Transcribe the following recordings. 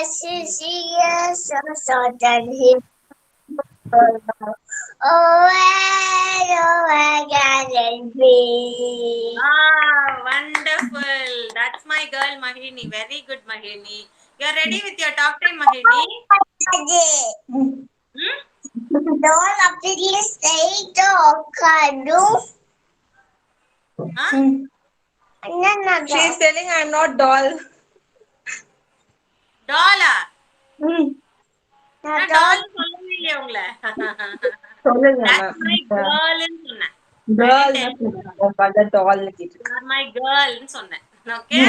so that he over can it be? Ah, wonderful. That's my girl, Mahini. Very good, Mahini. You're ready with your talk time, Mahini? Hmm? Don't appeal say to Kadu. Huh? She is telling I'm not doll. Dolla. Not நான் டால் சொல்லவே இல்லையே உங்களை. சொல்லுங்க That's ma'am. my girl ன்னு சொன்னேன். I Girl didn't tell you. doll You're my girl ன்னு சொன்னேன். Okay?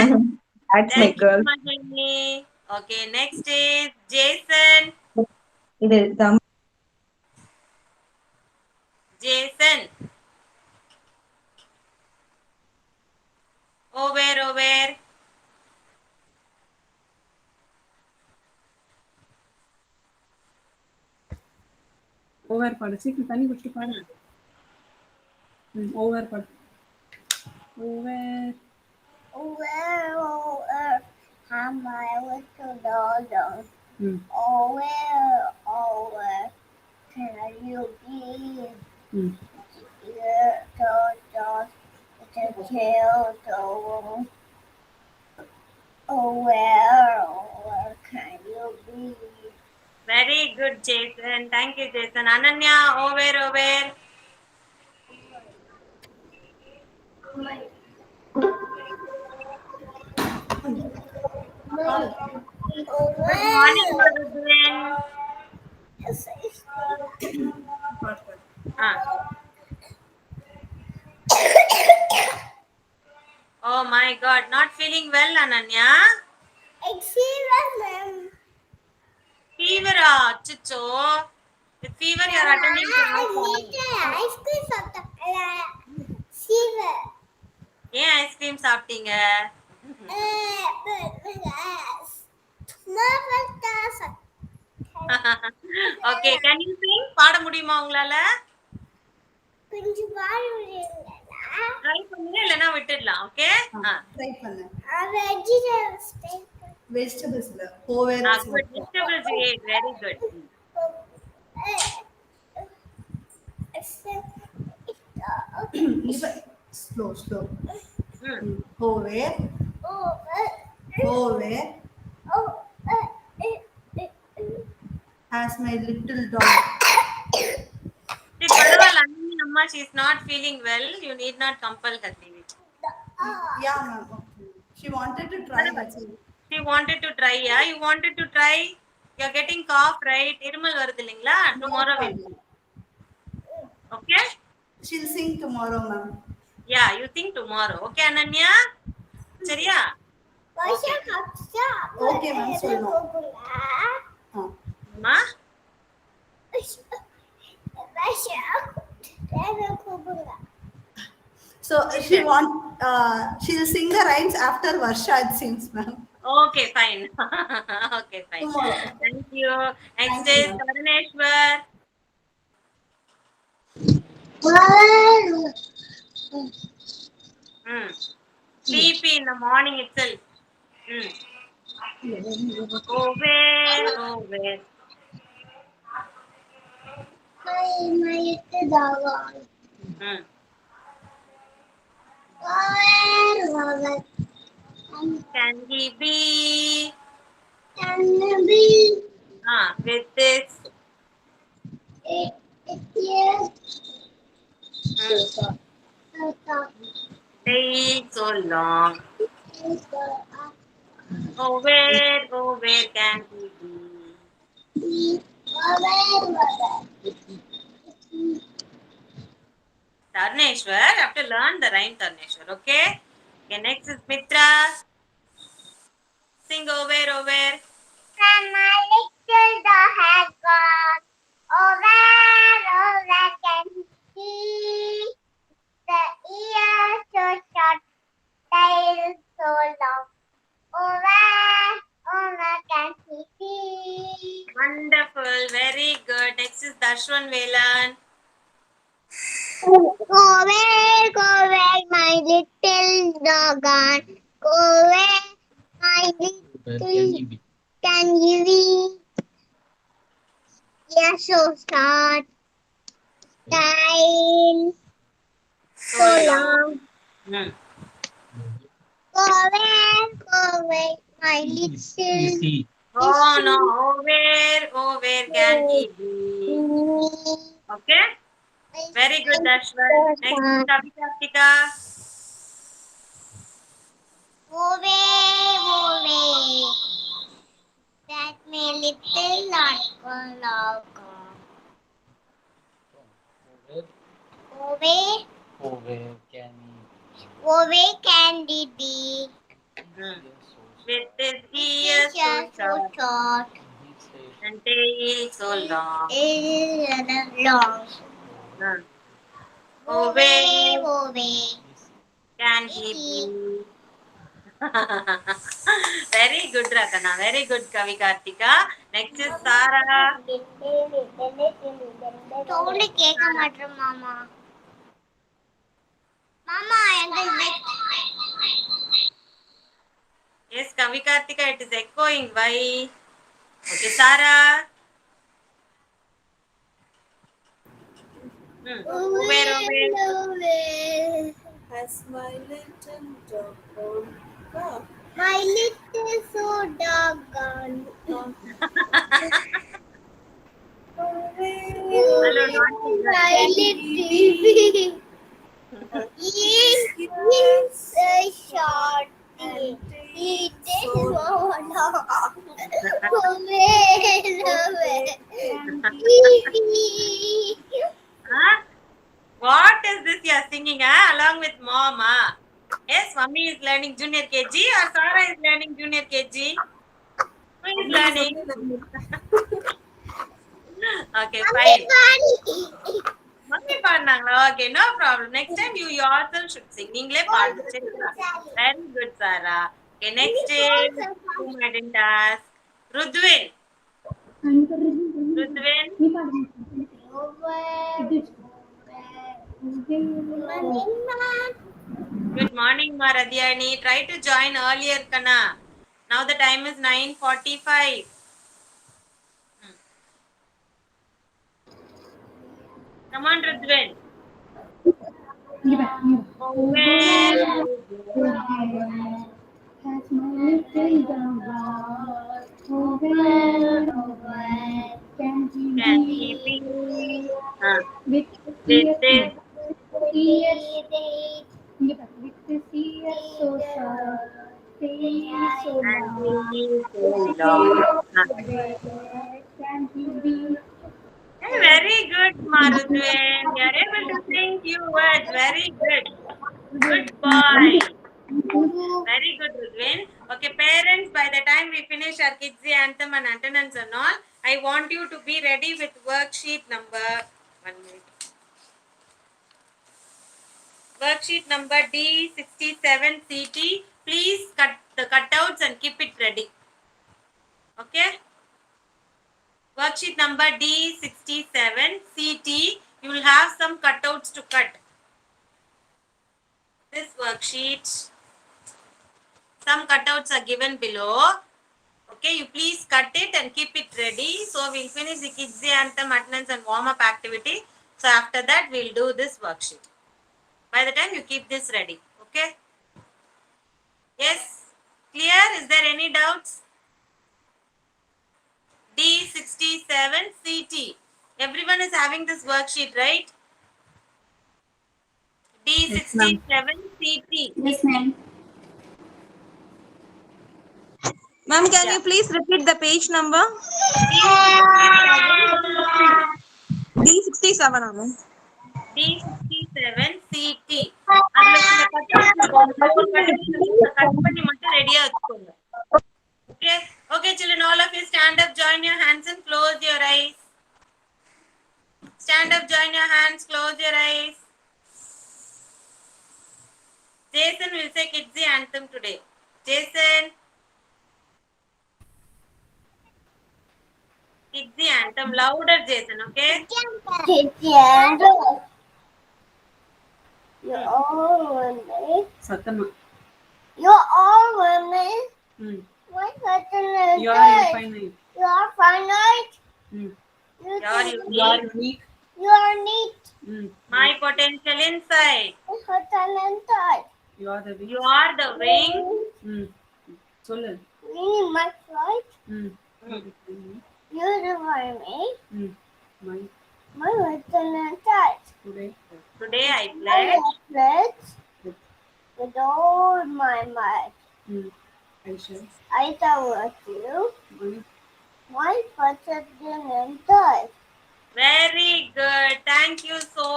That's my Thank you, girl. Mahini. Okay, next is Jason. இது தம் Jason. Over. ஓவர் பாடு சீக்கிரம் தண்ணி குடிச்சு பாடு ஓவர் பாடு over over, how my little dog. Over, can you be here to kill the over, can you be? Very good, Jason. Thank you, Jason. Ananya, over. Good morning, Rudin. Oh my God, not feeling well, Ananya? Fever, chicho. With fever, you're attending class. ஏன் ice cream சாப்பிட்டீங்க? Okay, can you sing? பாட முடியுமா உங்களால? Try பண்ணுங்க இல்லனா விட்டுடலாம். Okay? Try பண்ணு Vegetables. வெஜிடபிள்ஸ்ல over Good. Vegetables, very good. Slow Hmm. Over as my little dog See, பரவாயில்ல அண்ணி அம்மா, she is not feeling well. You need not compel her. yeah ma'am okay. She wanted to try that's it. She wanted to try, yeah? You wanted to try? You're getting cough, right? இருமல் வருது இல்லைங்களா? Tomorrow we'll see. Okay? She'll sing tomorrow ma'am. Yeah, you think tomorrow. Okay, Ananya? சரியா? Okay ma'am, சொல்லணும். அம்மா? So she'll sing the rhymes after Varsha it seems ma'am. Okay, fine. Okay, fine. Tomorrow. Thank you. Next Thank you, is Karuneshwar. Sleepy in the morning itself. Over. My little dog. Over. Can he be? Can be. With this. It is. Stay so long. Where can he be? Tarneshwar, you have to learn the rhyme, Tarneshwar, okay? Okay, next is Mitra. Sing over. And my little dog has gone over, can see the ears so short, tail so long. Over, can he see? Wonderful, very good. Next is Dashwan Velan. Go away, my little dog. Go away, my little Can you read? Yeah, so short. Time so long. Hmm. Go away, my little. Oh no, oh where can he be? Okay, very good, Dashwan. Next is Kavi Kartika. Away, that my little lot Away, away, Candy B. Hmm. With his ears so So short short, and tail so long. long. Hmm. Oh Away, where can he be? Very good, Ratana. Very good, Kavi Kartika. Next is Sara. Sound கேட்க மாட்டேன் மாமா மாமா Yes, Kavi Kartika, it is echoing. Why? Okay, Sara. Where? Has my little dog gone? Ah. My little so doggone. Hello, naughty girl. My little is a short. It is so long. Huh? What is this you are singing, along with mom? Yes, mommy is learning junior KG or Sara is learning junior KG? Who is learning? Okay, fine. Mommy பாடுனாங்களா? Okay, no problem. Next time you yourself should sing. நீங்களே பாடுங்க, சரிங்களா? Very good, Sara. Okay, next is whom I didn't ask. Rudwin. Rudwin. Good morning, Maradhyani. Try to join earlier, Kana. Now the time is 9:45. Come on, Rudwin. Can he be? With this and he so long. Hey, very good, Marudwin. You are able to sing few words. Very good. Good boy. Very good, Rudwin. Okay, parents, by the time we finish our kids anthem and attendance and all, I want you to be ready with worksheet number 1 minute. Worksheet number D67 CT. Please cut the cutouts and keep it ready. Okay? Worksheet number D67 CT. You will have some cutouts to cut. This worksheet. Some cutouts are given below. Okay, you please cut it and keep it ready. So we'll finish the kids anthem, attendance and warm up activity. So after that we'll do this worksheet. By the time you keep this ready. Okay? Yes? Clear? Is there any doubts? D67 CT. Everyone is having this worksheet, right? D67 CT. Yes, ma'am. Ma'am, can you please repeat the page number? D67, ma'am. D67 CT. அதுல சில கட்டவுட்ஸ் இருக்கும். அந்த ஒரு கட்டவுட்ஸ் cut பண்ணி மட்டும் ரெடியா வச்சுக்கோங்க. Okay, okay, children, all of you stand up, join your hands and close your eyes. Stand up, join your hands, close your eyes. Jason will say kids anthem today. Jason. Kids anthem louder, Jason, okay? You're all with me. சத்தமா You're all with me. My person is You are good. infinite. You are finite. Mm. You You're think You are unique. unique. you are neat. Mm. My potential inside. My person inside. You are the wings. You are the wing. Mm. சொல்லு. Meaning my flight. Mm. You define me. Mm. My My person inside. today. Today I I pledge. pledge With with all my might. mm. I shall. I shall work you. My My person inside. Very good. Thank you so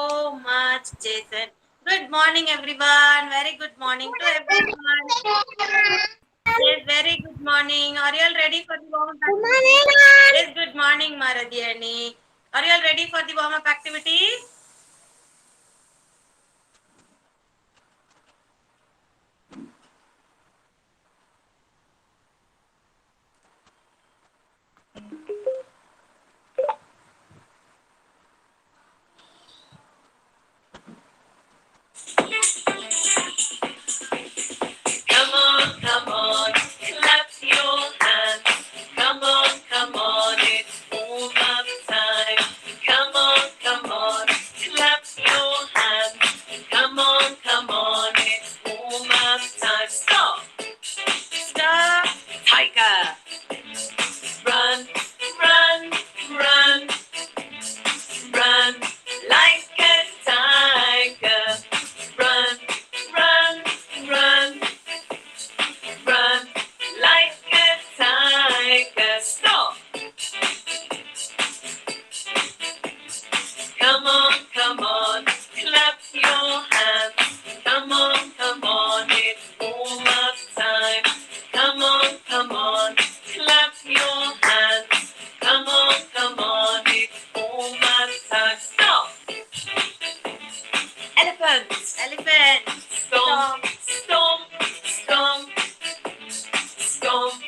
much, Jason. Good morning, everyone. Very good morning to everyone. Yes, very good morning. Are you all ready for the warm-up activities? Yes, good morning, Maradhyani. Are you all ready for the warm-up activities? Come on, clap your hands. Come on, it's warm-up time. Come on, clap your hands. Come on, it's warm-up time. Stop. Stop. Tiger. Run, run, run, run like a tiger. Run, run, run, run like a tiger. Stop. Come on, clap your hands. Come on, it's warm-up time. Come on, clap your hands. Come on, it's warm-up time. Stop. Elephant, elephant. Stomp, stomp, stomp, stomp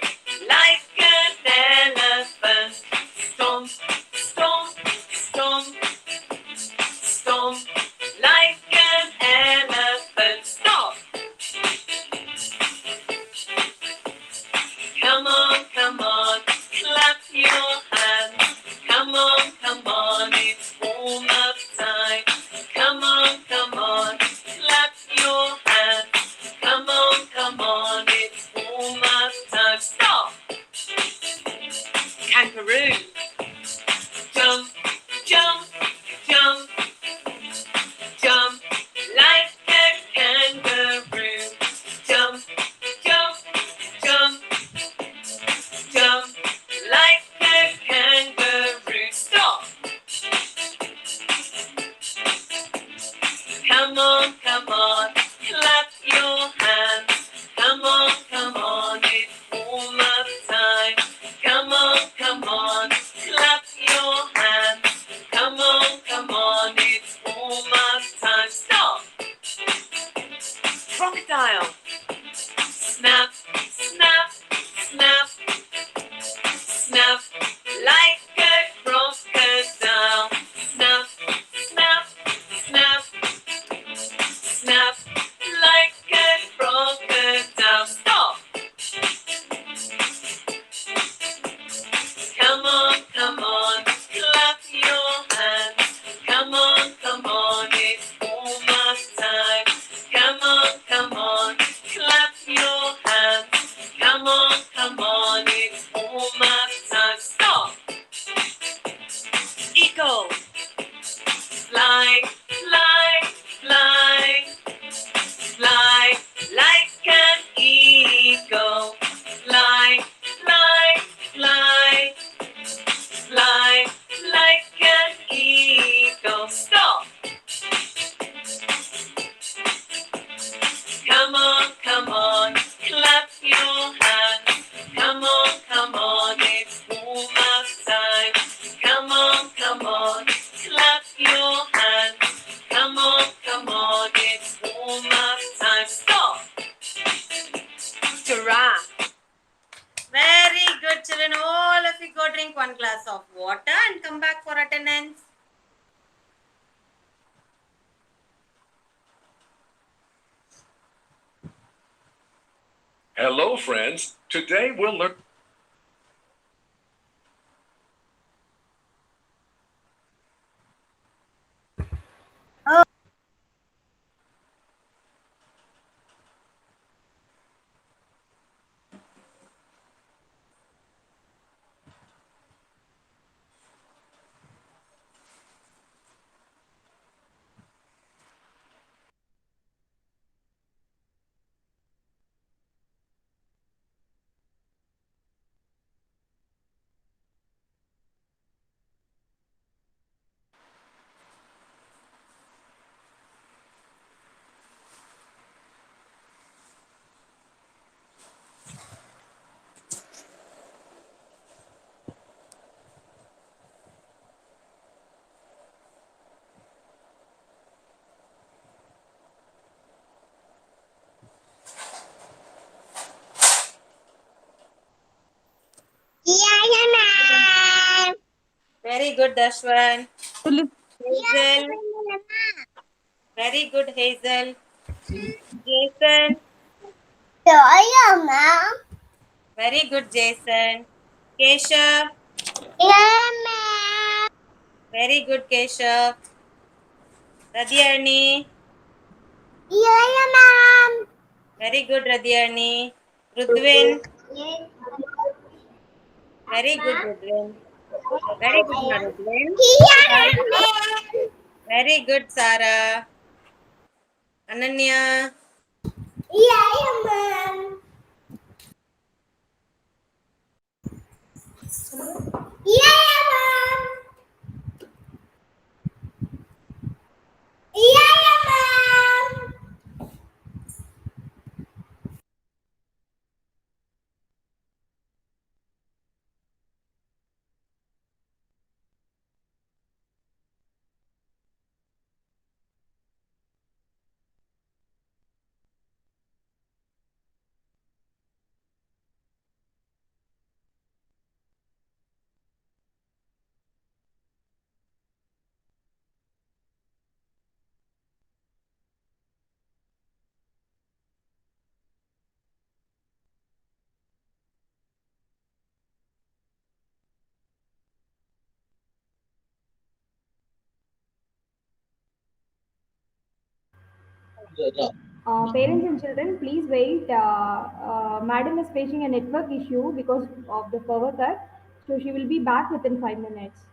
like an elephant. Stomp, stomp, stomp, stomp like an elephant. Stop. Come on, clap your hands. Come on, it's warm-up time. Come on, clap your hands. Come on, it's warm-up time. Stop. Kangaroo. Jump, jump, jump, jump like a kangaroo. Jump, jump, jump, jump like a kangaroo. Stop. Come on, clap your hands. Come on, it's warm-up time. Come on, clap your hands. Come on, it's warm-up time. Stop. Crocodile. Snap, snap, snap, snap like a crocodile. Snap, snap, snap, snap like a crocodile. Stop. Come on, clap your hands. Come on, it's warm-up time. Come on, clap your hands. Come on, it's warm-up time. Stop. Eagle. Fly, fly, fly, fly like an eagle. Fly, fly, fly, fly like an eagle. Stop. Come on, clap your hands. Come on, it's warm-up time. Come on, clap your hands. Come on, it's warm-up time. Stop. Giraffe. Very good, children. All of you go drink one glass of water and come back for attendance. Hello, friends. Today we'll learn. Yeah, ma'am. Very good, Dashwan. Hazel. Very good, Hazel. Jason. Yeah, ma'am. Very good, Jason. Keshav. Yeah, ma'am. Very good, Keshav. Radyarni. Yeah, ma'am. Very good, Radyarni. Rudvin. Very good, Rudvin. Very good, Rudvin. Yeah, Sarah. ma'am. Very good, Sarah. Ananya. Yeah, ma'am. Yeah, ma'am. Yeah, ma'am. Parents and children, please wait. Madam is facing a network issue because of the power cut, so she will be back within 5 minutes.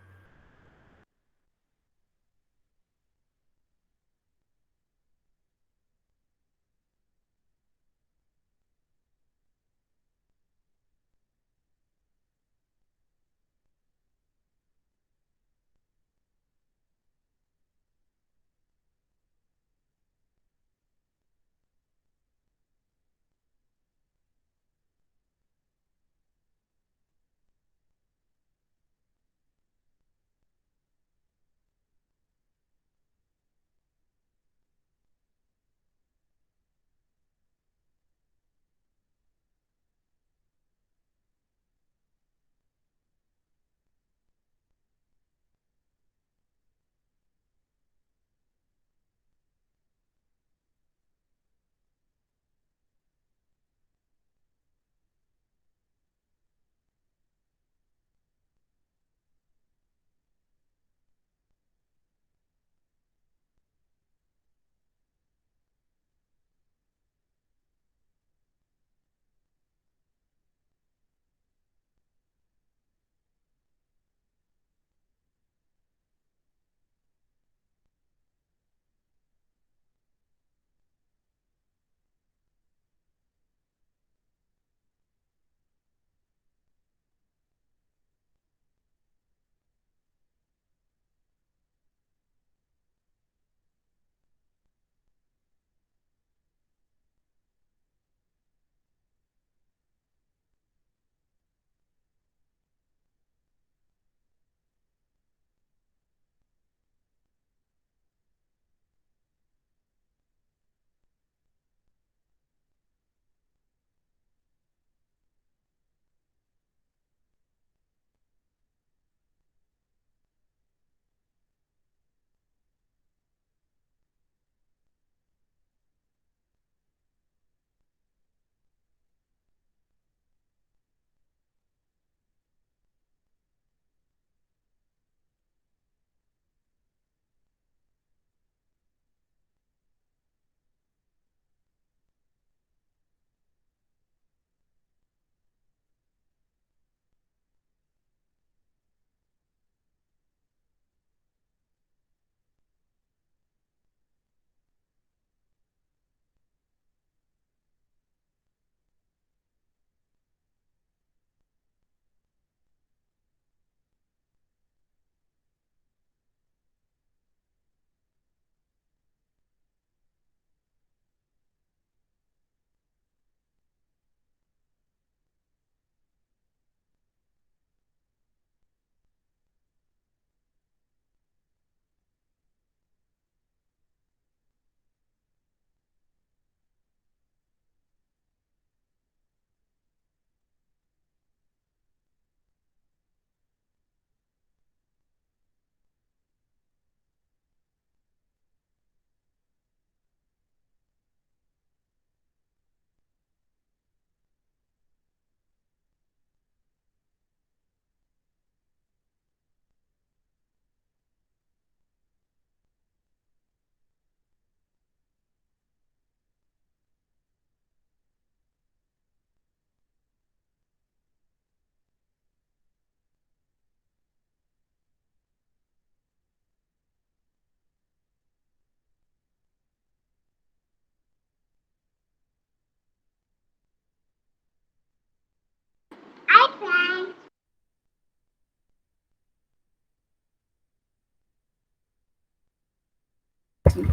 Ooh.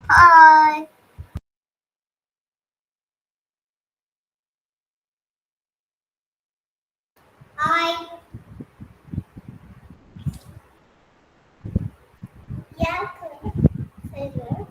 Hi. Hi. Yeah. Hello.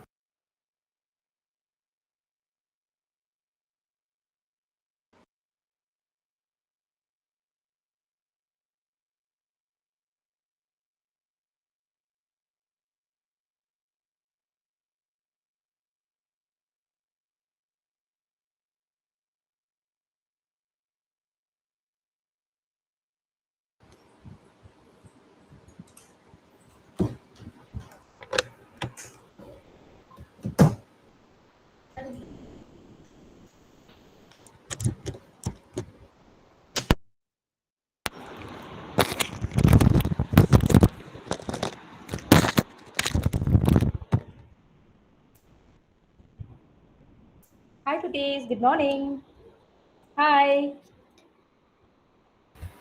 Hi, Kutis. Good morning. Hi.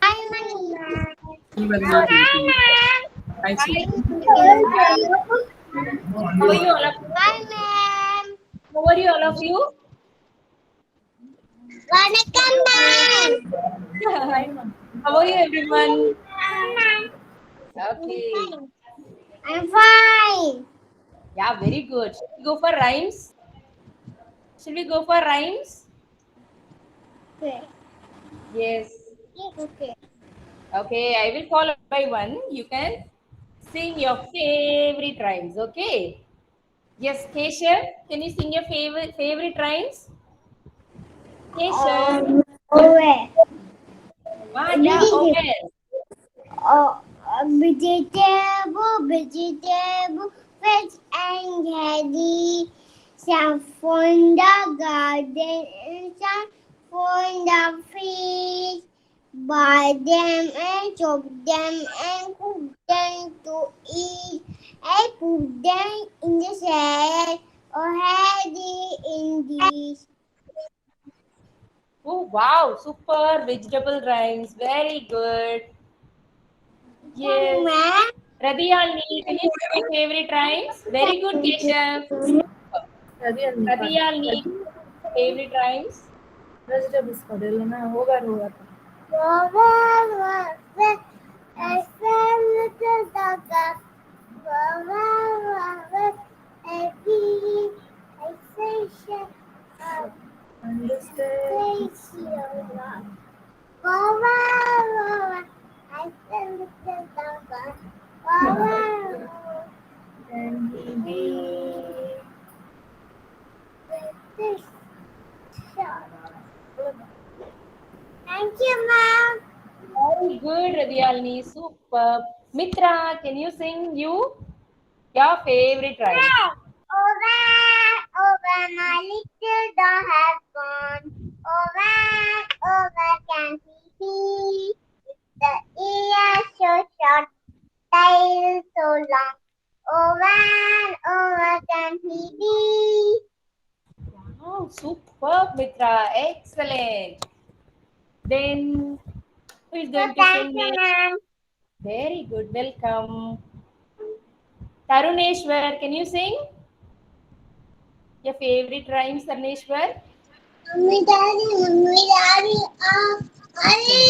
Hi, Mama. Hi, Hi, Hi. ma'am. How are you, all of you? Hi, ma'am. How are you, all of you? Vanakkam, ma'am. How are you, everyone? Ma'am. Okay. I'm fine. Yeah, very good. Should we go for rhymes? Should we go for rhymes? Okay. Yes. Okay. Okay, I will call one by one. You can sing your favorite rhymes. Okay. Yes, Keshav, can you sing your favorite rhymes? Keshav. Over. Yeah, okay. Vegetable, fresh and healthy. Some from the garden and some from the field. Buy them and chop them and cook them to eat. I put them in the salad or healthy in this. Oh, wow. Super vegetable rhymes. Very good. Yes. Radiyalni, can you sing your favorite rhymes? Very good, Keshav. Radiyalni, favorite rhymes? Vegetables for Delana. Hoga. I fell little dog. Understand. Can he be? Thank you, ma'am. Very good, Radiyalni. Superb. Mitra, can you sing your favorite rhymes? Over, my little dog has gone. Over, can he see? The ear so short, tail so long. Over, can he be? Oh, superb, Mitra. Excellent. Then, who is going to Thank sing you, next? ma'am. Very good. Welcome. Taruneshwar, can you sing your favorite rhymes, Taruneshwar? Mummy, daddy, Arija.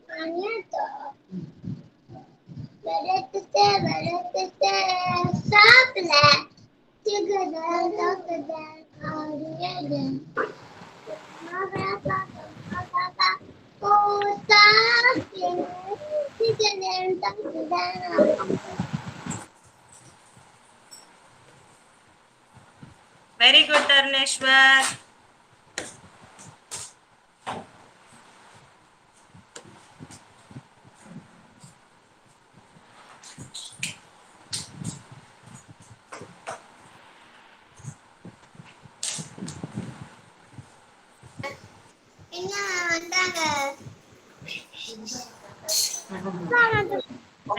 Mami, Sapla. Very good, Taruneshwar.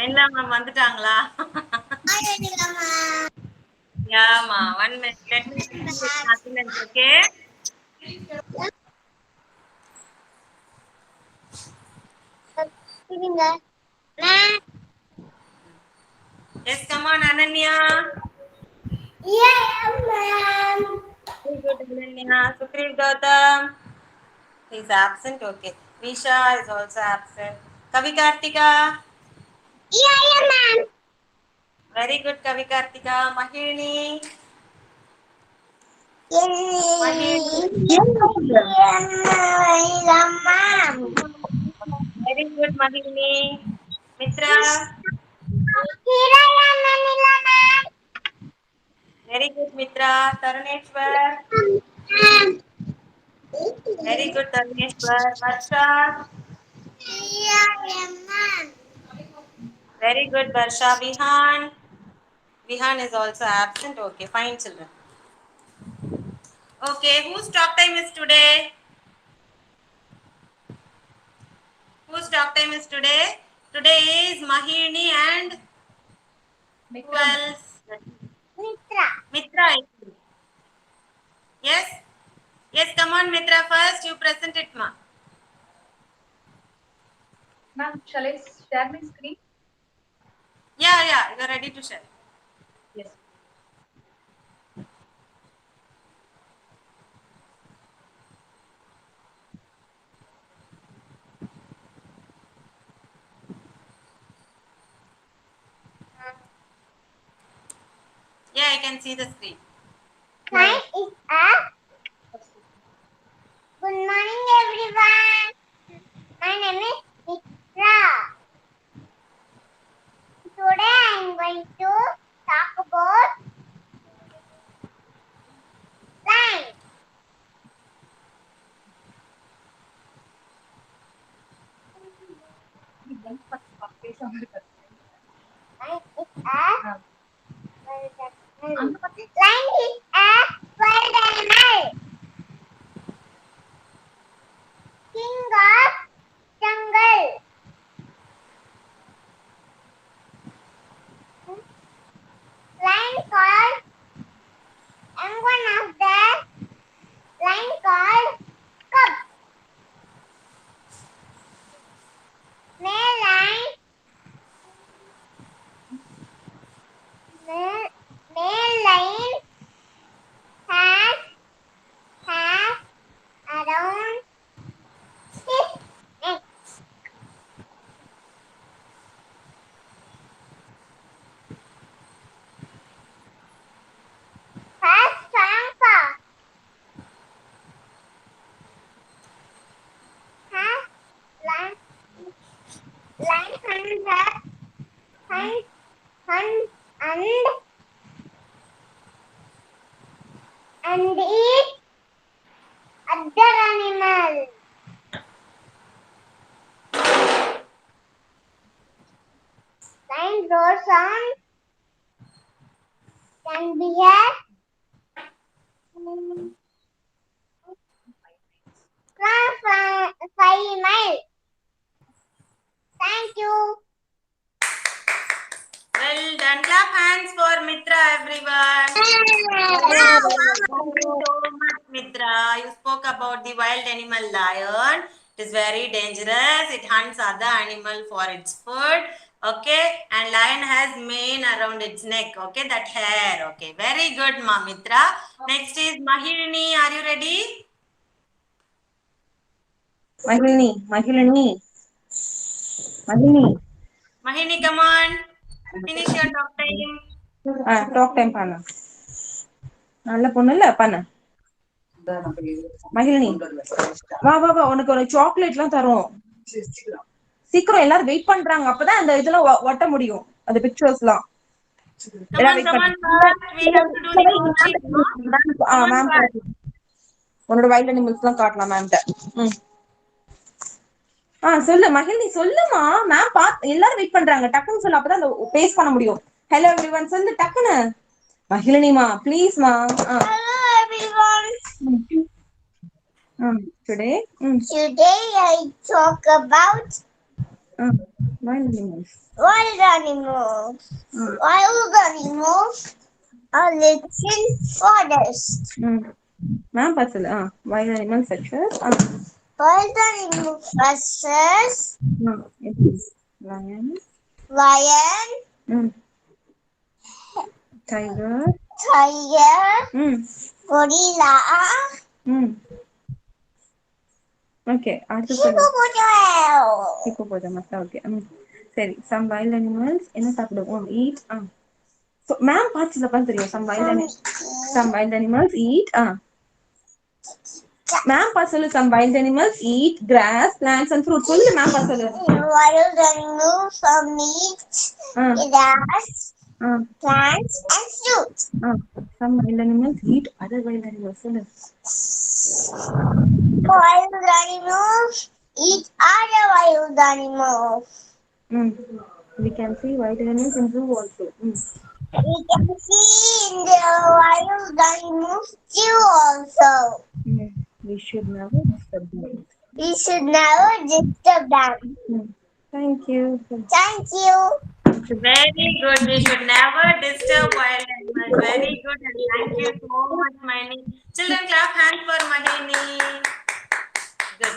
என்ன ma'am வந்துட்டாங்களா? ஆமா, 1 minute. Let me attendance, okay? Yes, come on, Ananya. Yeah, ma'am. Very good, Ananya. Sukrit Gautam. He's absent. Okay. Visha is also absent. Kavi Kartika. Yeah, ma'am. Very good, Kavi Kartika. Mahini. Yeah, ma'am. Very good, Mahini. Mitra. Very good, Mitra. Taruneshwar. Very good, Taruneshwar. Varsha. Very good, Varsha. Vihan. Vihan is also absent. Okay, fine, children. Okay, whose talk time is today? Whose talk time is today? Today is Mahini and who else? Mitra. I think. Yes? Yes, come on, Mitra. First, you present it, ma. Ma'am, shall I share my screen? Yeah, you're ready to share. Yes. Yeah, I can see the screen. Time is up. Good morning, everyone. My name is Mitra. Today I am going to talk about science. Science is a wild animal. King of jungle. Lion called and one of the lion called cub. Male lion has around 6 necks. Has strong paws. Has lion hunt and eat other animals. Lion roar sound can be heard from 5 miles. Thank you. Well done. Clap hands for Mitra, everyone. Thank you so much, Mitra. You spoke about the wild animal lion. It is very dangerous. It hunts other animal for its food. Okay. And lion has mane around its neck. Okay. That hair. Okay. Very good, Ma Mitra. Next is Mahini. Are you ready? Mahini. Mahini, come on. Finish your talk time. Talk time பண்ணு. நல்ல பொண்ணுல பண்ணு. மகிழினி வா உனக்கு ஒரு சாக்லேட்லாம் தரோம். சீக்கிரம் எல்லாரும் wait பண்றாங்க. அப்பதான் அந்த இதெல்லாம் ஒட்ட முடியும். அந்த பிக்சர்ஸ்லாம். Come on, fast. We have to do the worksheet. Ma'am உன்னோட வைல்ட் அனிமல்ஸ்லாம் காட்டலாம் மேம்ட்ட. சொல்லு மகிழினி சொல்லுமா. மேம் எல்லாரும் வெயிட் பண்றாங்க. டக்குன்னு சொல்லு. அப்பதான் அந்த பேஸ் பண்ண முடியும். ஹலோ எவ்ரிவன் சொல்லு டக்குன்னு. மகிழினிமா ப்ளீஸ்மா. Hello everyone. Today I talk about wild animals. Wild animals are lived in forest. Ma'am, wild animals such as Wild animal versus It is lion, lion, tiger, tiger, gorilla, okay, அடுத்து சொல்லு. hippopotamus. Hippopotamus. Okay. சரி, some wild animals என்ன சாப்பிடுவோம்? Eat. So, ma'am பார்ட்ஸ்ல பார்த்து தெரியும். Some wild animals eat. Ma'am பார்த்து சொல்லு. Some wild animals eat grass, plants and fruits. சொல்லு ma'am பார்த்து சொல்லு. Wild animals eat grass, plants and fruits. Some wild animals eat other wild animals. சொல்லு. Wild animals eat other wild animals. We can see wild animals in zoo also. We can see in the wild animals zoo also. We should never disturb them. We should never disturb them. Thank you. Thank you. Very good. We should never disturb wild animals. Very good. And thank you so much, Mahini. Children, clap hands for Mahini. Good.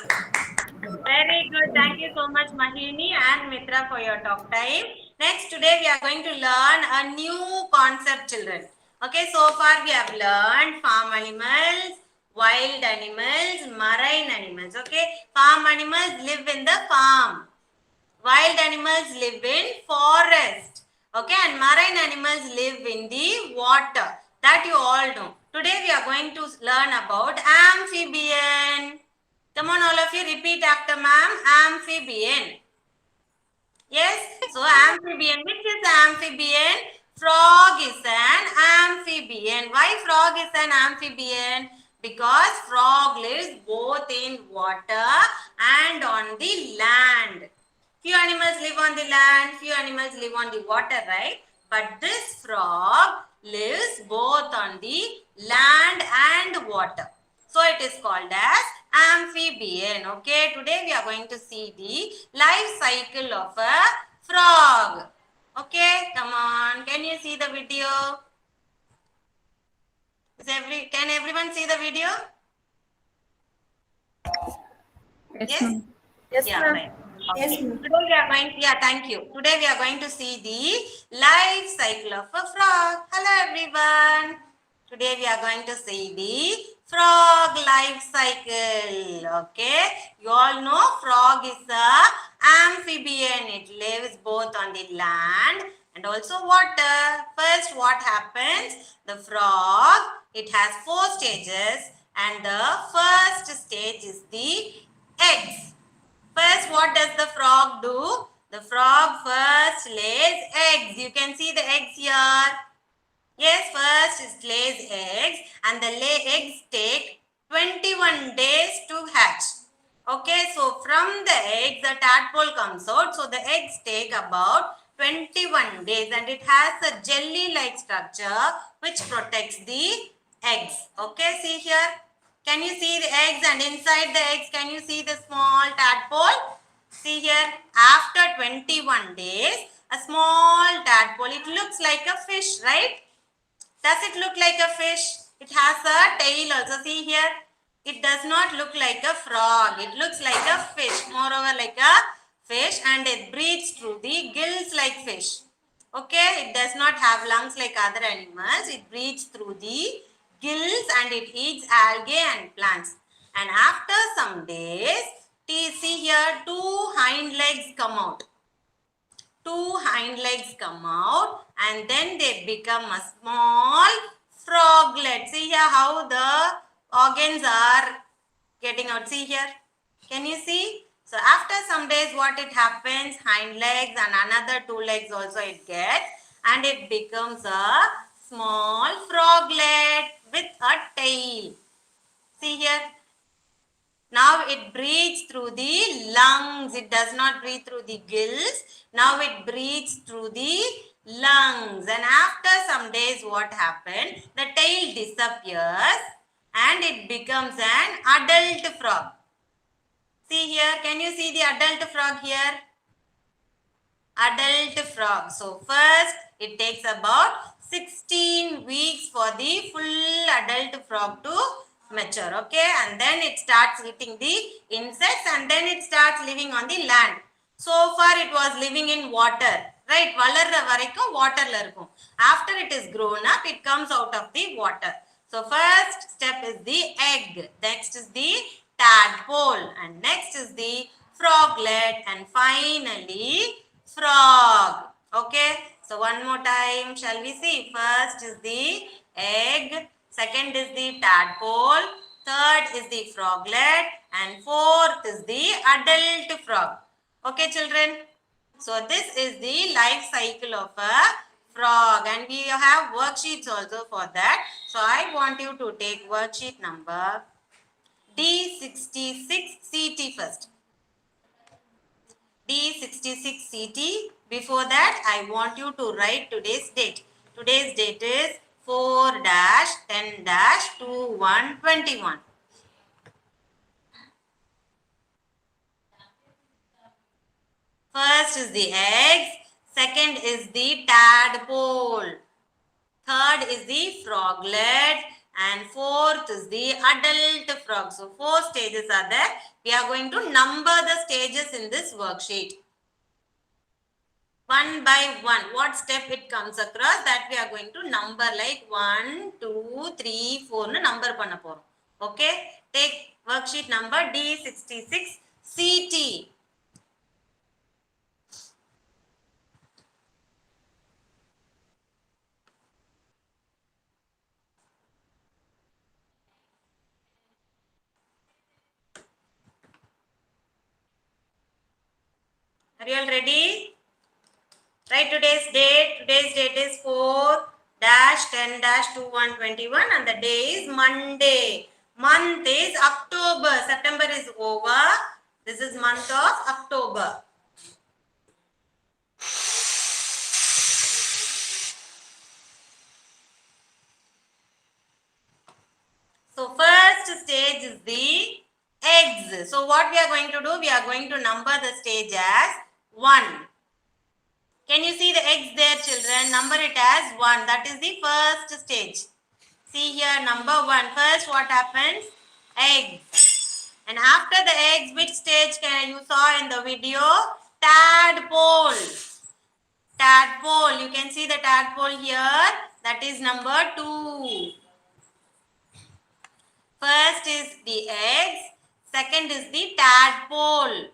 Very good. Thank you so much, Mahini and Mitra, for your talk time. Next, today we are going to learn a new concept, children. Okay, so far we have learned farm animals, wild animals, marine animals. Okay, farm animals live in the farm. Wild animals live in forest. Okay, and marine animals live in the water. That you all know. Today we are going to learn about amphibian. Come on, all of you, repeat after ma'am. Amphibian. Yes, so amphibian. Which is amphibian? Frog is an amphibian. Why frog is an amphibian? Because frog lives both in water and on the land. Few animals live on the land, few animals live on the water, right? But this frog lives both on the land and water. So it is called as amphibian. Okay, today we are going to see the life cycle of a frog. Okay, come on. Can you see the video? Can everyone see the video? Yes? Yes, Yeah, ma'am. right. Yes, Okay. ma'am. Today we are going, thank you. Today we are going to see the life cycle of a frog. Hello everyone. Today we are going to see the frog life cycle. Okay. You all know frog is a amphibian. It lives both on the land and also water. First, what happens? The frog, it has 4 stages and the first stage is the eggs. First, what does the frog do? The frog first lays eggs. You can see the eggs here. Yes, first it lays eggs and the eggs take 21 days to hatch. Okay, so from the eggs, the tadpole comes out. So the eggs take about 21 days and it has a jelly-like structure which protects the eggs. Okay, see here. Can you see the eggs, and inside the eggs, can you see the small tadpole? See here, after 21 days, a small tadpole, it looks like a fish, right? Does it look like a fish? It has a tail also. See here, it does not look like a frog. It looks like a fish, moreover like a fish, and it breathes through the gills like fish. Okay, it does not have lungs like other animals. It breathes through the gills and it eats algae and plants. And after some days, see here, 2 hind legs come out. 2 hind legs come out and then they become a small froglet. See here how the organs are getting out. See here. Can you see? So after some days, what it happens? Hind legs and another 2 legs also it gets and it becomes a small froglet with a tail. See here. Now it breathes through the lungs. It does not breathe through the gills. Now it breathes through the lungs. And after some days, what happened? The tail disappears and it becomes an adult frog. See here. Can you see the adult frog here? Adult frog. So first, it takes about 16 weeks for the full adult frog to mature, okay, and then it starts eating the insects, and then it starts living on the land. So far it was living in water, right? Valarra varaikkum water la irukum. After it is grown up, it comes out of the water. So first step is the egg, next is the tadpole, and next is the froglet, and finally frog. Okay, so one more time shall we see? First is the egg, second is the tadpole, third is the froglet, and fourth is the adult frog. Okay, children. So this is the life cycle of a frog, and we have worksheets also for that. So I want you to take worksheet number D66CT first. D66CT. Before that, I want you to write today's date. Today's date is 4-10-2121. First is the eggs, second is the tadpole, third is the froglet, and fourth is the adult frog. So 4 stages are there. We are going to number the stages in this worksheet. One by one, what step it comes across, that we are going to number like 1, 2, 3, 4 number panna porom. Okay, take worksheet number D66CT. Are you all ready? Write today's date. Today's date is 4-10-2121, and the day is Monday. Month is October. September is over. This is month of October. So first stage is the eggs. So what we are going to do? We are going to number the stage as 1. Can you see the eggs there, children? Number it as 1. That is the first stage. See here, number 1. First, what happens? Eggs. And after the eggs, which stage can you saw in the video? Tadpole. Tadpole. You can see the tadpole here. That is number 2. First is the eggs. Second is the tadpole.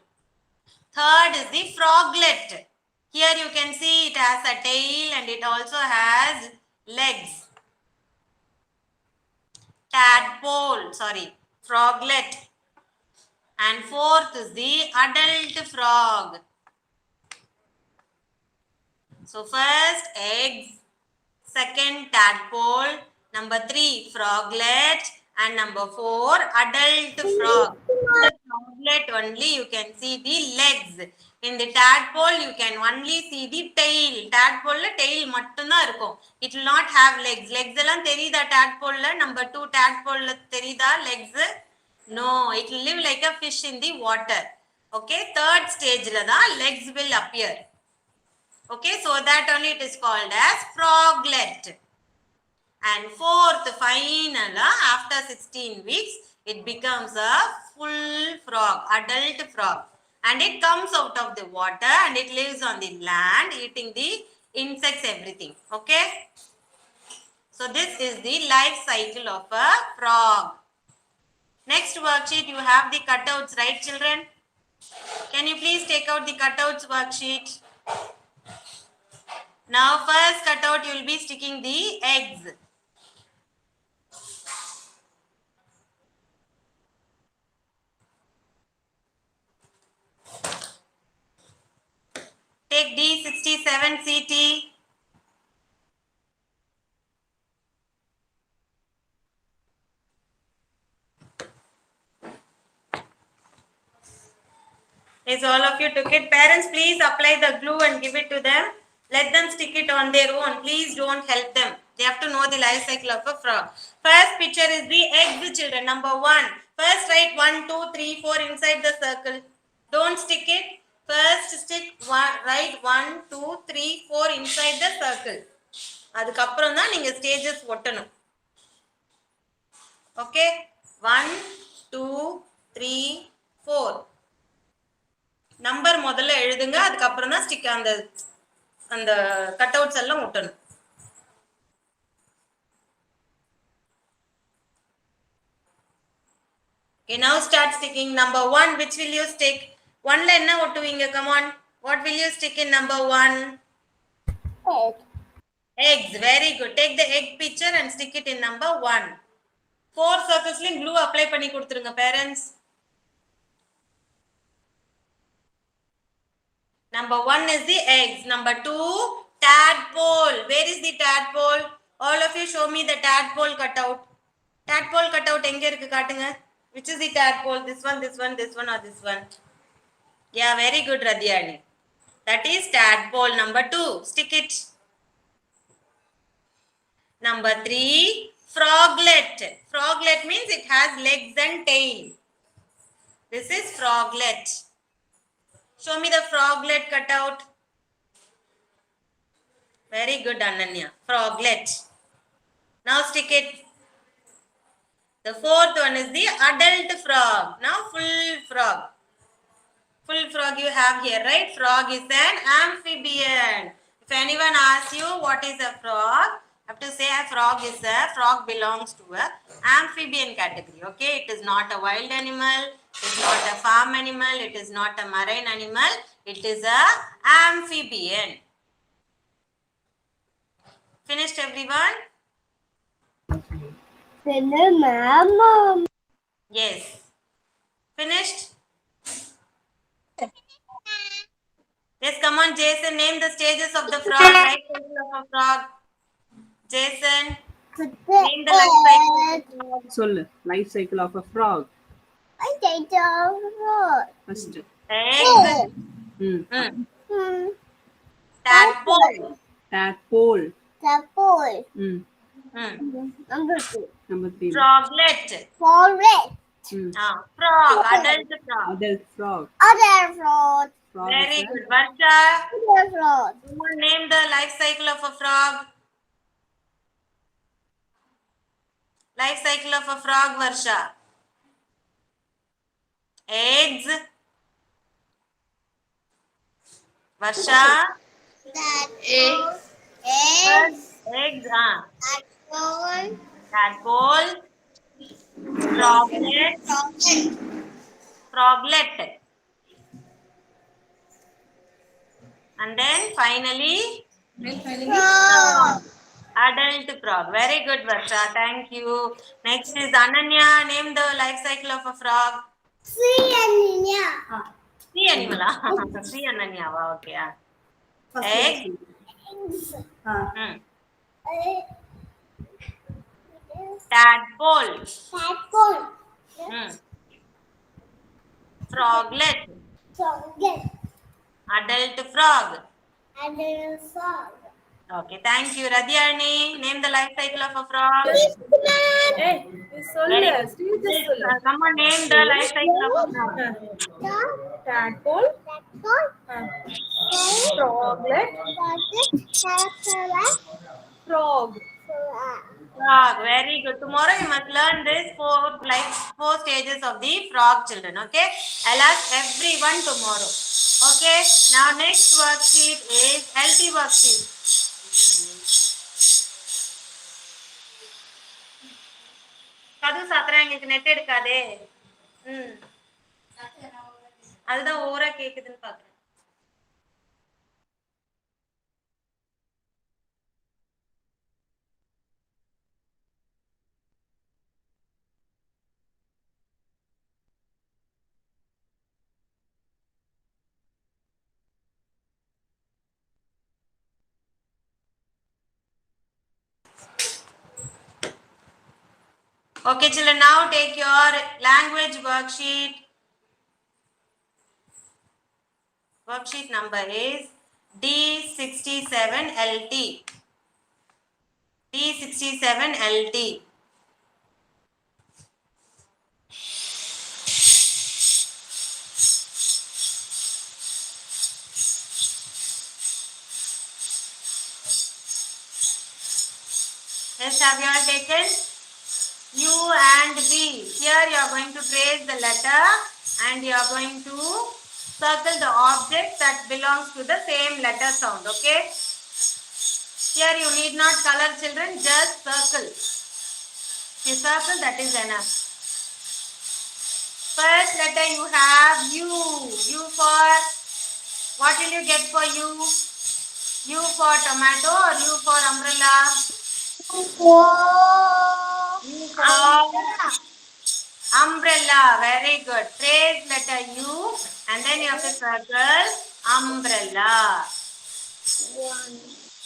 Third is the froglet. Here you can see it has a tail and it also has legs. Tadpole, froglet. And fourth is the adult frog. So first eggs, second tadpole, number 3 froglet, and number 4 adult frog. The froglet only you can see the legs. In the tadpole you can only see the tail. Tadpole la tail mattum da irukum. It will not have legs. Legs ellam theriyada tadpole la? Number 2 tadpole la theriyada legs? No, it will live like a fish in the water. Okay, third stage la da legs will appear. Okay, so that only it is called as froglet. And fourth, final, after 16 weeks, it becomes a full frog, adult frog. And it comes out of the water and it lives on the land, eating the insects, everything. Okay? So this is the life cycle of a frog. Next worksheet, you have the cutouts, right, children? Can you please take out the cutouts worksheet? Now, first cutout, you will be sticking the eggs. Take D67CT. Yes, all of you took it. Parents, please apply the glue and give it to them. Let them stick it on their own. Please don't help them. They have to know the life cycle of a frog. First picture is the egg, children. Number 1. First write 1, 2, 3, 4 inside the circle. Don't stick it. First stick write 1, 2, 3, 4 inside the circle. அதுக்கப்புறம் தான் நீங்க stages ஒட்டணும். Okay? 1, 2, 3, 4. Number முதல்ல எழுதுங்க, அதுக்கப்புறம் தான் stick அந்த அந்த கட் அவுட்ஸ் எல்லாம் ஒட்டணும். Okay, now start sticking. Number 1, which will you stick? 1 ல என்ன ஒட்டுவீங்க? Come on. What will you stick in number 1? Egg. Eggs. Very good. Take the egg picture and stick it in number 1. 4 circlesலயும் glue apply பண்ணி கொடுத்துருங்க parents. Number 1 is the eggs. Number 2, tadpole. Where is the tadpole? All of you show me the tadpole cutout. Tadpole cutout எங்க இருக்கு காட்டுங்க. Which is the tadpole? This one, this one, this one, or this one? Yeah, very good, Radhyani. That is tadpole. Number 2, stick it. Number 3, froglet. Froglet means it has legs and tail. This is froglet. Show me the froglet cutout. Very good, Ananya. Froglet. Now stick it. The 4th one is the adult frog. Now full frog. Full frog you have here, right? Frog is an amphibian. If anyone asks you what is a frog, you have to say a frog belongs to a amphibian category. Okay, it is not a wild animal, it is not a farm animal, it is not a marine animal, it is a amphibian. Finished, everyone? Mom. Yes. Finished? Yes, come on, Jason. Name the stages of the frog. Life cycle of a frog. Jason. Name the life cycle of a frog. சொல்லு life cycle of a frog. First. Egg. Tadpole. Tadpole. Tadpole. Number 3. Froglet. Froglet. Frog. Adult frog. Adult frog. Other frog. Frog Very is a- good. Varsha. Other frog. Someone name the life cycle of a frog. Life cycle of a frog, Varsha. Eggs. Varsha. Eggs. Eggs. Tadpole. Tadpole. Froglet. Froglet. And then finally, Frog. adult frog. Very good, Varsha. Thank you. Next is Ananya. Name the life cycle of a frog. Sea Ananya. Sea animal. Sea Ananya. Okay. Egg. Tadpole. Tadpole. Froglet. Froglet. Adult frog. Other frog. Okay, thank you. Radhyani, name the life cycle of a frog. சொல்லு ஸ்ரீஜா சொல்லு Come on, name the life cycle of a frog. tadpole Tadpole. froglet frog Frog, very good. Tomorrow you must learn this four stages of the frog, children. Okay, I'll ask everyone tomorrow. Okay, now next worksheet is LT worksheet. கது சாத்திரம் எங்களுக்கு net எடுக்காதே. அதுதான் ஓவரா கேக்குதுன்னு பாக்குறேன். Okay, children, now take your language worksheet. Worksheet number is D67LT. D67LT. Yes, have you all taken? U and V. Here you are going to trace the letter and you are going to circle the object that belongs to the same letter sound. Okay. Here you need not color, children, just circle. You circle, that is enough. First letter you have U. U for, what will you get for U? U for tomato or U for umbrella? U for umbrella. Very good. Trace letter U and then you have to circle umbrella.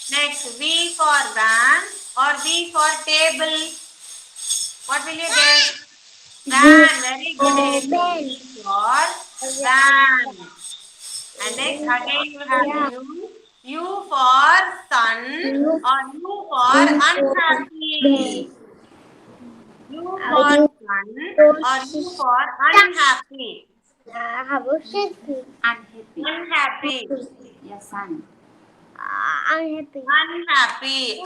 Next, V for van or V for table. What will you get? Van. Very good. V for van. And next, again you have U. U for sun or U for unhappy. U for sun or U for unhappy. Unhappy. Yes, son. Unhappy. Unhappy.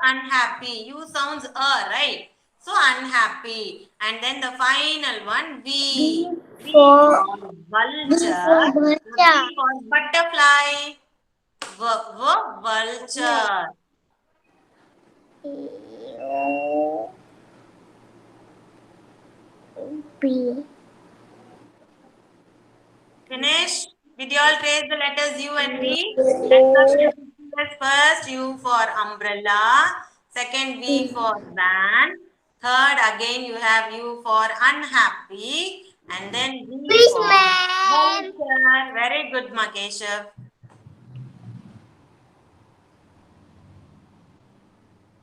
Unhappy. U sounds right? So unhappy. And then the final one, V. V for vulture. V for butterfly. Vulture. B. Finish? Did you all trace the letters U and V? Let's circle the pictures first. U for umbrella. Second, V for van. Third, again you have U for unhappy. And then V Please, for ma'am. vulture. Very good, Makeshav.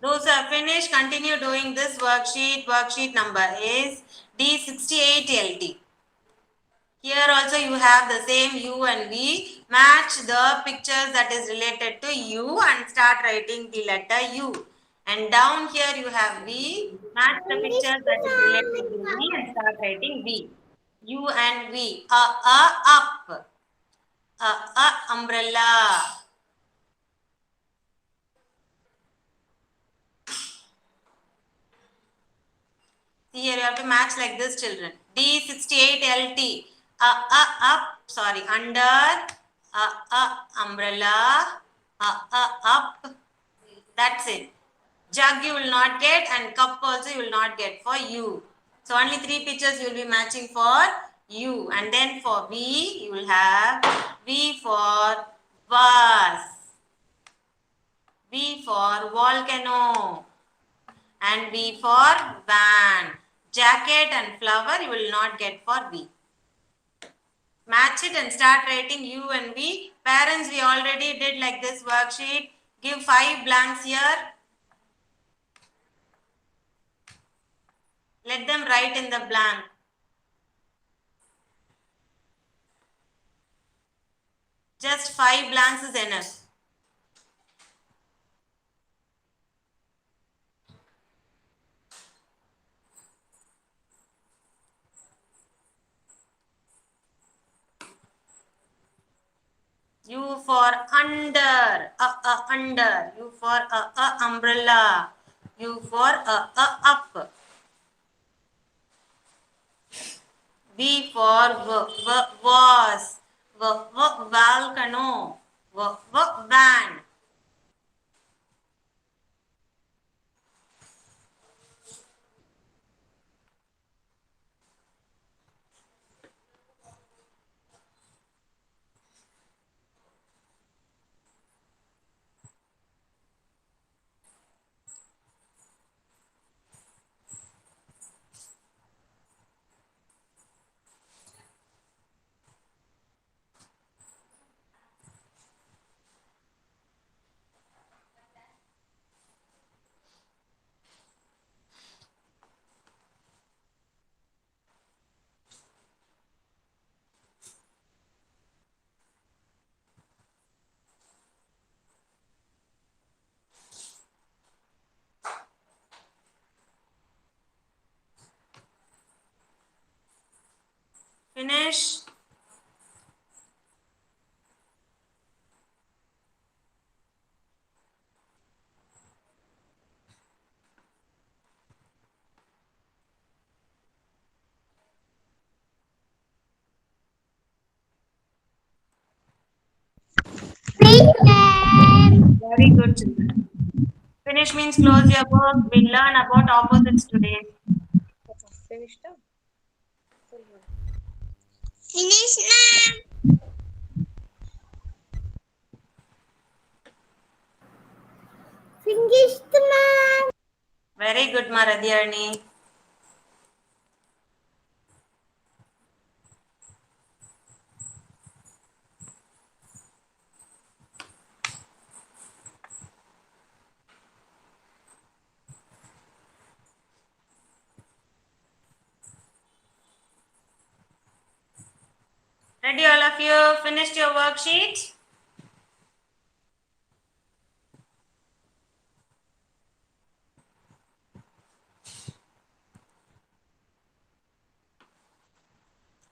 Those who have finished, continue doing this worksheet. Worksheet number is D68LT. Here also you have the same U and V. Match the pictures that is related to U and start writing the letter U. And down here you have V. Match the pictures that is related to V and start writing V. U and V. Up. Umbrella. See here you have to match like this, children. D68LT. Up. Sorry, under. Umbrella. Up. That's it. Jug you will not get and cup also you will not get for U. So only 3 pictures you will be matching for U. And then for V, you will have V for vase. V for volcano. And V for van. Jacket and flower you will not get for V. Match it and start writing U and V. Parents, we already did like this worksheet. Give 5 blanks here. Let them write in the blank. Just 5 blanks is enough. U for under, under. U for umbrella. U for up. V for was, volcano, van. Finish. Very good, children. Finish means close your book. We'll learn about opposites today. Finish, ma'am. Finished, ma'am. Very good, Maradhyani. Ready, all of you? Finished your worksheet?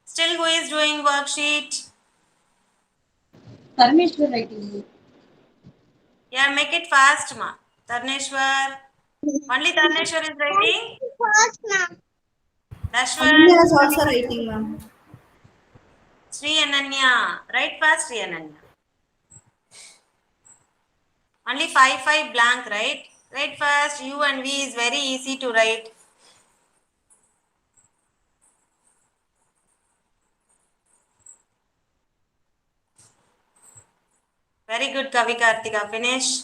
Still, who is doing worksheet? Tarneshwar writing. Yeah, make it fast, ma. Tarneshwar. Only Tarneshwar is writing. First, ma'am. Ananya Dashwar. is also writing, ma'am. Sri Ananya. Write fast, Sri Ananya. Only 5 blank, right? Write fast. U and V is very easy to write. Very good, Kavi Kartika. Finish.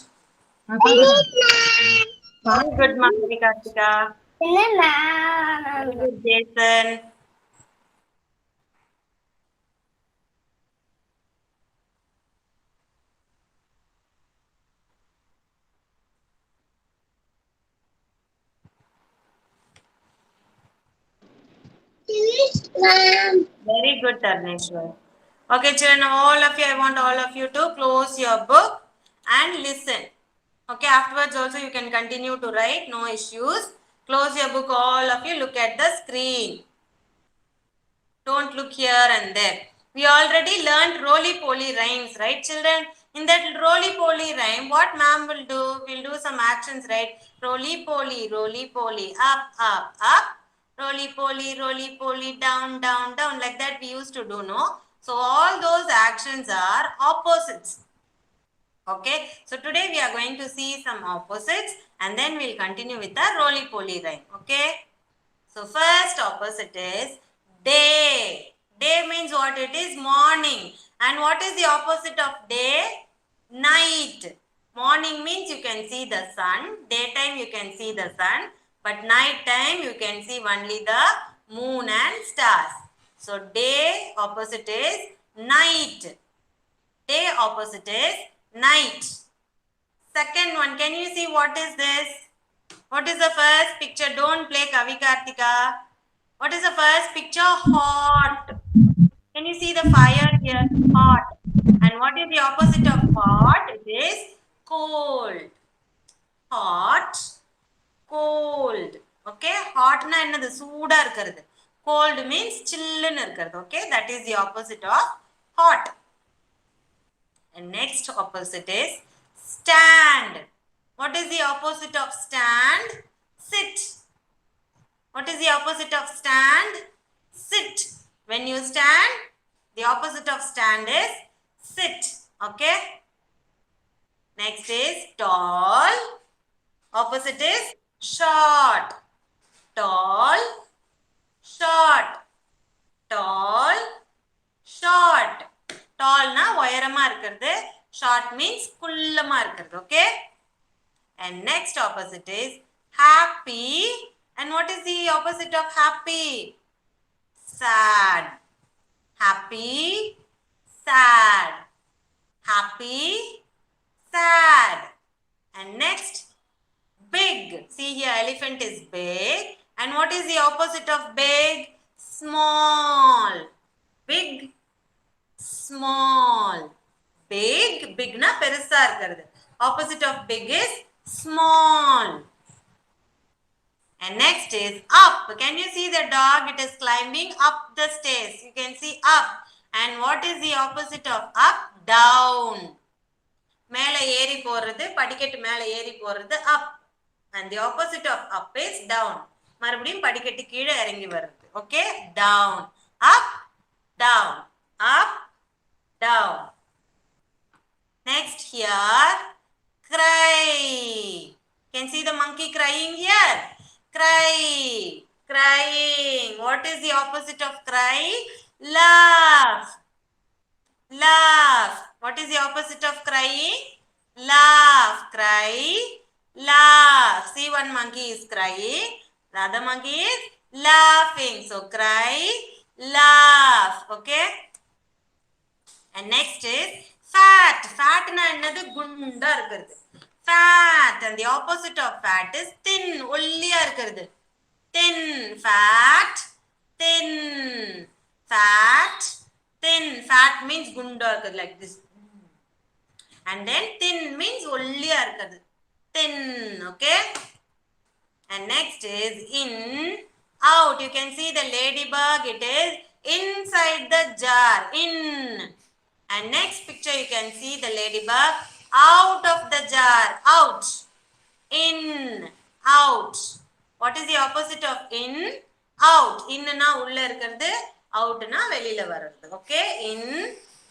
Very good, ma, Kavi Kartika. Finish, ma'am. Very good, Jason. Finished, ma'am. Very good, Tarneshwar. Okay, children, all of you, I want all of you to close your book and listen. Okay, afterwards also you can continue to write, no issues. Close your book, all of you, look at the screen. Don't look here and there. We already learned roly-poly rhymes, right, children? In that roly-poly rhyme, what ma'am will do? We'll do some actions, right? Roly-poly, up, up, up. Roly-poly, down, down, down. Like that we used to do, no? So all those actions are opposites. Okay, so today we are going to see some opposites and then we'll continue with the roly-poly rhyme. Okay, so first opposite is day. Day means what? It is morning. And what is the opposite of day? Night. Morning means you can see the sun. Daytime you can see the sun. But night time you can see only the moon and stars. So day opposite is night. Day opposite is night. Second one, can you see what is this? What is the first picture? Don't play Kavi Kartika. What is the first picture? Hot. Can you see the fire here? Hot. And what is the opposite of hot? It is cold. Hot, cold. Okay, hot na ennadu sooda irukkiradhu. Cold means chillunu irukkiradhu. Okay, that is the opposite of hot. And next opposite is stand. What is the opposite of stand? Sit. What is the opposite of stand? Sit. When you stand, the opposite of stand is sit. Okay. Next is tall. Opposite is short. Tall, short. Tall, short. Tall na உயரமா இருக்கிறது. Short means குள்ளமா இருக்கிறது. Okay. And next opposite is happy. And what is the opposite of happy? Sad. Happy, sad. Happy, sad. And next, big. See here, elephant is big. And what is the opposite of big? Small. Big, small. Big, big na பெருசா இருக்கிறது. Opposite of big is small. And next is up. Can you see the dog? It is climbing up the stairs. You can see up. And what is the opposite of up? Down. மேல ஏறி போறது, படிக்கட்டு மேல ஏறி போறது up. And the opposite of up is down. மறுபடியும் படிக்கட்டு கீழே இறங்கி வருது. Okay? Down. Up, down. Up, down. Next here, Cry. Can see the monkey crying here? Cry. Crying. What is the opposite of cry? Laugh. Laugh. What is the opposite of crying? Laugh. Cry. Laugh. See, one monkey is crying. The other monkey is laughing. So cry, laugh. Okay. And next is fat. Fat na ennadu gunda irukkuradhu. Fat. And the opposite of fat is thin. Olliya irukkuradhu. Thin. Fat. Thin. Fat. Thin. Fat means gunda irukkuradhu like this. And then thin means olliya irukkuradhu. Thin. Okay. And next is in, out. You can see the ladybug. It is inside the jar. In. And next picture you can see the ladybug out of the jar. Out. In. Out. What is the opposite of in? Out. In na ulla irukkiradhu. Out na velila varadhu. Okay. In.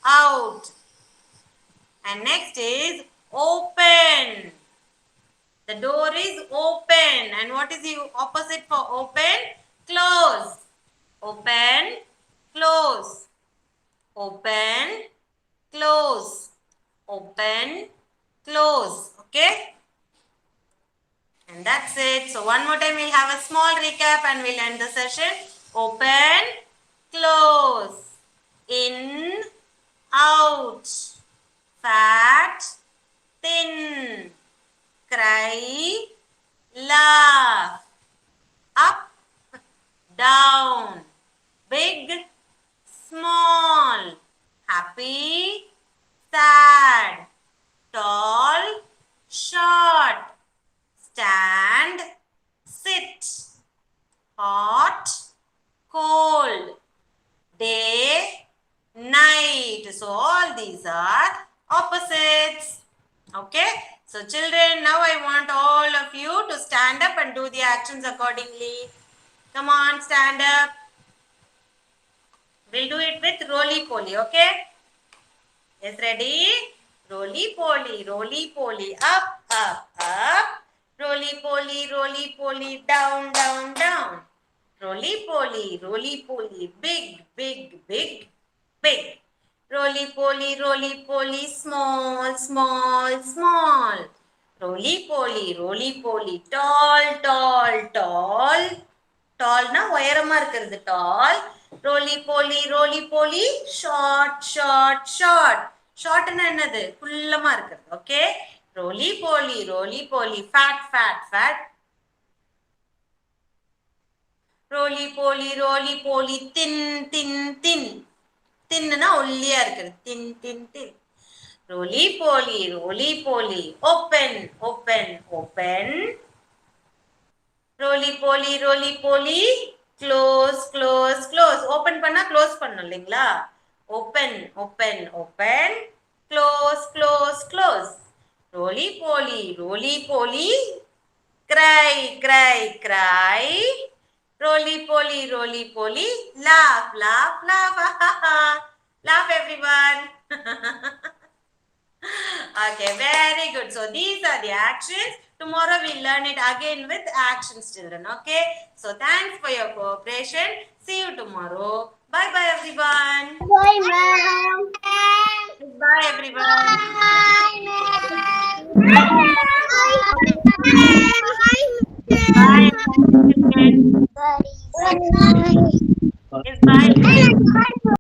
Out. And next is open. The door is open. And what is the opposite for open? Close. Open. Close. Open. Close. Open. Close. Okay. And that's it. So one more time we'll have a small recap and we'll end the session. Open. Close. In. Out. Fat. Thin. Cry, laugh, up, down, big, small, happy, sad, tall, short, stand, sit, hot, cold, day, night. So all these are opposites. Okay. So children, now I want all of you to stand up and do the actions accordingly. Come on, stand up. We'll do it with roly-poly, okay? Yes, ready? Roly-poly, roly-poly, up, up, up. Roly-poly, roly-poly, down, down, down. Roly-poly, roly-poly, big, big, big, big. Roly-poly, roly-poly, small, small, small. Roly-poly, roly-poly, tall, tall, tall. Tall na உயரமா இருக்கிறது tall. Roly-poly, roly-poly, short, short, short. Short na என்னது குள்ளமா இருக்கிறது. Okay. Roly-poly, roly-poly, fat, fat, fat. Roly-poly, roly-poly, thin, thin, thin. Thin na olliya irukkudu. Thin, thin, thin. Roly-poly, roly-poly, open, open, open. Roly-poly, roly-poly, close, close, close. Open panna close pannum illingla. Open, open, open. Close, close, close. Roly-poly, roly-poly, cry, cry, cry. Roly-poly, roly-poly, laugh, laugh, laugh. Laugh everyone. Okay, very good. So these are the actions. Tomorrow we'll learn it again with actions, children. Okay. So thanks for your cooperation. See you tomorrow. Bye bye everyone. Bye, ma'am. Bye everyone. Bye, ma'am. Bye, Bye. ma'am. Yes, bye.